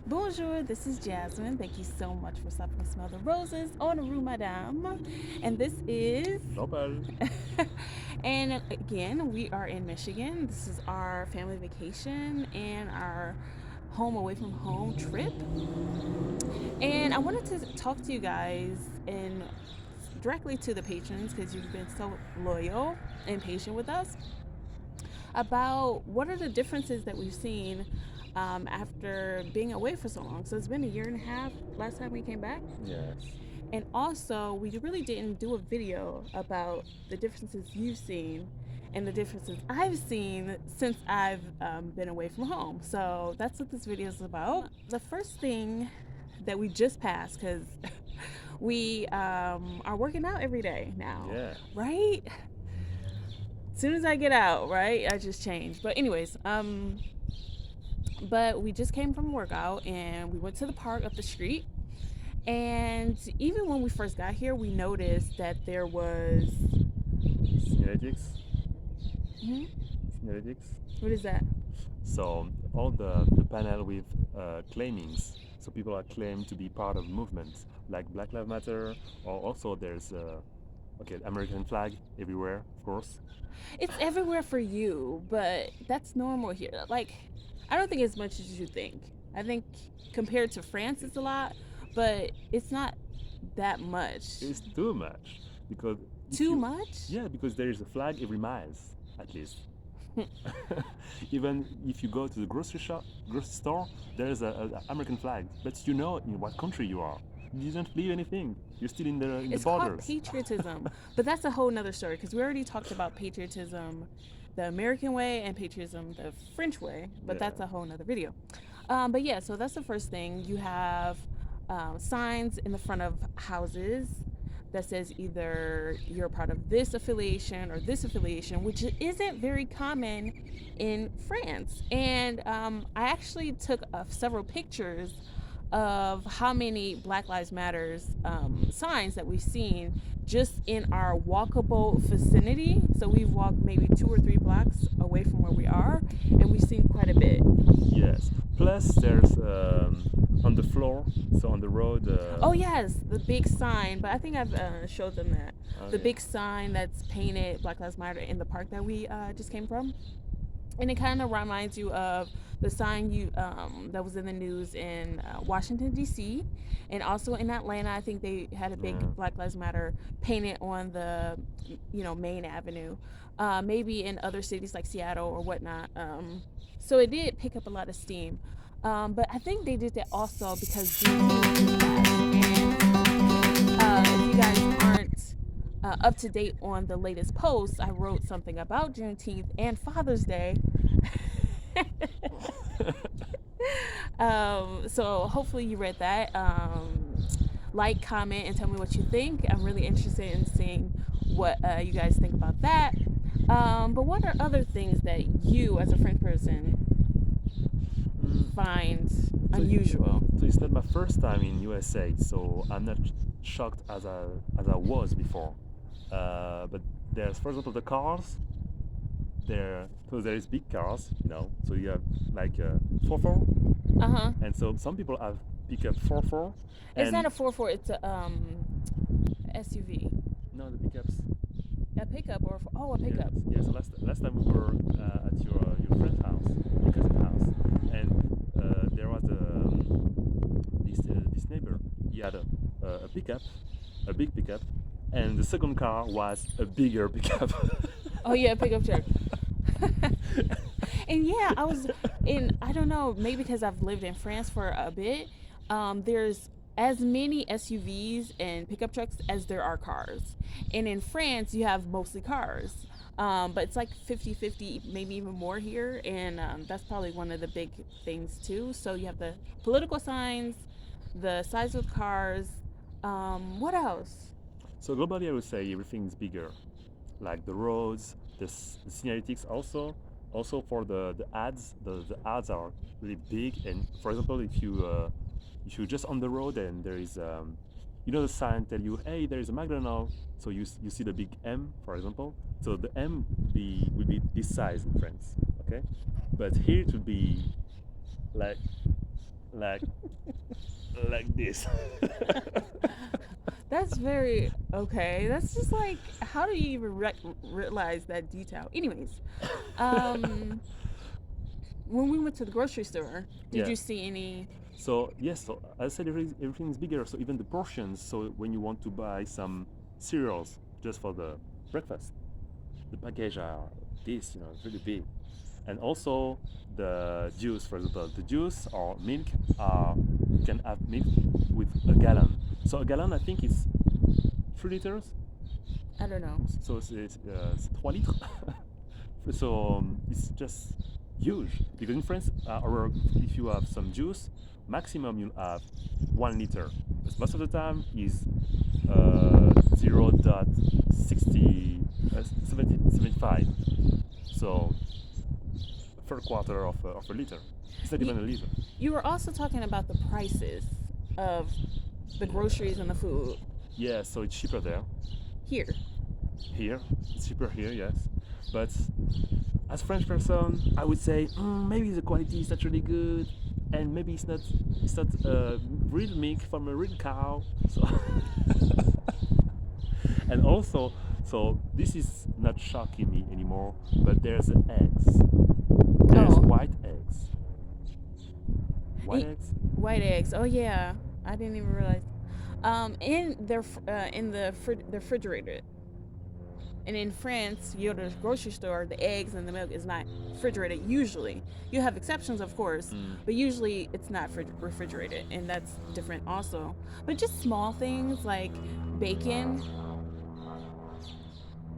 Bonjour, this is Jasmine. Thank you so much for stopping to smell the roses on Rue Madame. And this is. Nopal. And again, we are in Michigan. This is our family vacation and our home away from home trip. And I wanted to talk to you guys and directly to the patrons because you've been so loyal and patient with us about what are the differences that we've seen after being away for so long. So it's been a year and a half last time we came back. Yes. And also, we really didn't do a video about the differences you've seen and the differences I've seen since I've been away from home. So that's what this video is about. The first thing that we just passed, because we are working out every day now, Yeah. right? As soon as I get out, right, I just change. But anyways, but we just came from a workout and we went to the park up the street. And even when we first got here, we noticed that there was. Synalitics. Hmm? Synalitics. What is that? So all the panel with claimings. So people are claimed to be part of movements like Black Lives Matter, or also there's American flag everywhere, of course. It's everywhere for you, but that's normal here. Like, I don't think as much as you think. I think compared to France, it's a lot, but it's not that much. It's too much because if Too you much? yeah because there is a flag every miles at least. Even if you go to the grocery store, there's a American flag, but you know in what country you are. You didn't leave anything. You're still in the It's called borders. patriotism, but that's a whole nother story because we already talked about patriotism the American way and patriotism the French way, but Yeah. that's a whole nother video. But yeah, so that's the first thing. You have signs in the front of houses that says either you're part of this affiliation or this affiliation, which isn't very common in France. And I actually took several pictures of how many Black Lives Matters signs that we've seen just in our walkable vicinity. So we've walked maybe 2 or 3 blocks away from where we are, and we've seen quite a bit. Yes. Plus, there's on the floor, so on the road. Oh yes, the big sign. But I think I've showed them that the Okay. big sign that's painted Black Lives Matter in the park that we just came from, and it kind of reminds you of the sign you that was in the news in Washington D.C. and also in Atlanta. I think they had a big Mm. Black Lives Matter painted on the main avenue. Maybe in other cities like Seattle or whatnot. So it did pick up a lot of steam. But I think they did that also because Juneteenth just passed. And if you guys aren't up to date on the latest posts, I wrote something about Juneteenth and Father's Day. So hopefully you read that. Like, comment, and tell me what you think. I'm really interested in seeing what you guys think about that. But what are other things that you, as a French person, Mm. find So, unusual? so it's not my first time in USA, so I'm not shocked as I was before. But there's, for example, the cars. So there is big cars, So you have like a 4x4, Uh huh. and so some people have pickup 4x4, It's not and a 4x4. It's a SUV. no, the pickups. A pickup or a Yes, pickup. yes. So last time we were at your friend's house, your cousin's house, and there was this neighbor. He had a pickup, a big pickup, and the second car was a bigger pickup. Oh yeah, pickup truck. And yeah, I was in. I don't know, maybe because I've lived in France for a bit. There's as many SUVs and pickup trucks as there are cars, and in France you have mostly cars. But it's like 50-50, maybe even more here, and that's probably one of the big things too. So you have the political signs, the size of cars. What else? So globally, I would say everything is bigger, like the roads, the analytics also for the ads. The ads are really big, and for example, if you just on the road and there is the sign tell you, hey, there is a McDonald's, so you see the big M, for example. So the M will be this size in France, okay, but here it would be like like this. That's very okay. That's just like, how do you even realize that detail? Anyways, um, when we went to the grocery store, did Yeah. you see any? So yes, so I said everything is bigger. So even the portions. So when you want to buy some cereals just for the breakfast, the package are this, really big. And also the juice, for example, the juice or milk you can have milk with a gallon. So a gallon, I think, is 3 liters. I don't know. So it's 3 liters. So it's just huge because in France, or if you have some juice, maximum you'll have 1 liter. But most of the time is 0.60 75. So third quarter of a liter. It's not even a liter. You were also talking about the prices of the groceries and the food Yeah, so it's cheaper there. here. Here, it's cheaper here, yes. But as French person, I would say maybe the quality is not really good, and maybe it's not real milk from a real cow. So and also, so this is not shocking me anymore. But there's eggs. There's Oh. white eggs. White Y- eggs. White eggs. Oh yeah, I didn't even realize. In their in the refrigerator. And in France, you go to the grocery store, the eggs and the milk is not refrigerated. Usually, you have exceptions, of course, but usually it's not refrigerated, and that's different also. But just small things like bacon.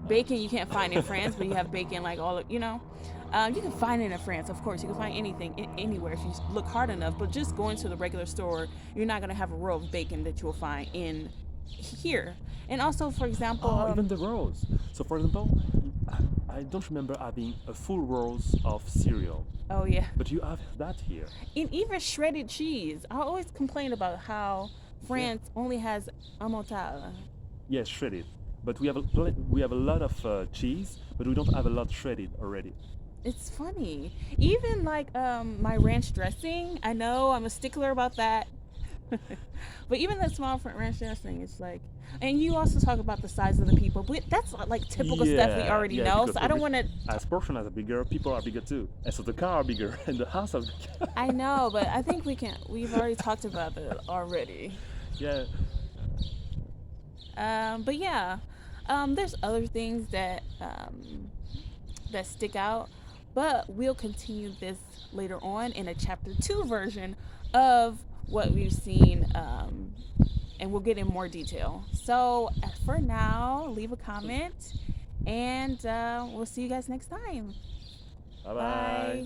Bacon you can't find in France, but you have bacon like all of, you can find it in France, of course. You can find anything anywhere if you look hard enough. But just going to the regular store, you're not gonna have a row of bacon that you will find in here. And also, for example, Oh, even the rolls. So, for example, I don't remember having a full rolls of cereal, oh yeah, but you have that here. and even shredded cheese. I always complain about how France only has amotale. Yes, shredded. But we have a lot of cheese, but we don't have a lot shredded already. It's funny. Even like my ranch dressing, I know I'm a stickler about that. But even that small ranch dressing, it's like, and you also talk about the size of the people, but that's like typical stuff we already know. because So I don't want to. as portion are bigger, people are bigger too, and so the car are bigger and the house are bigger. I know, but I think we can. We've already talked about that already. Yeah. But yeah, there's other things that that stick out, but we'll continue this later on in a chapter 2 version of what we've seen, and we'll get in more detail. So for now, leave a comment, and we'll see you guys next time. Bye bye. Bye.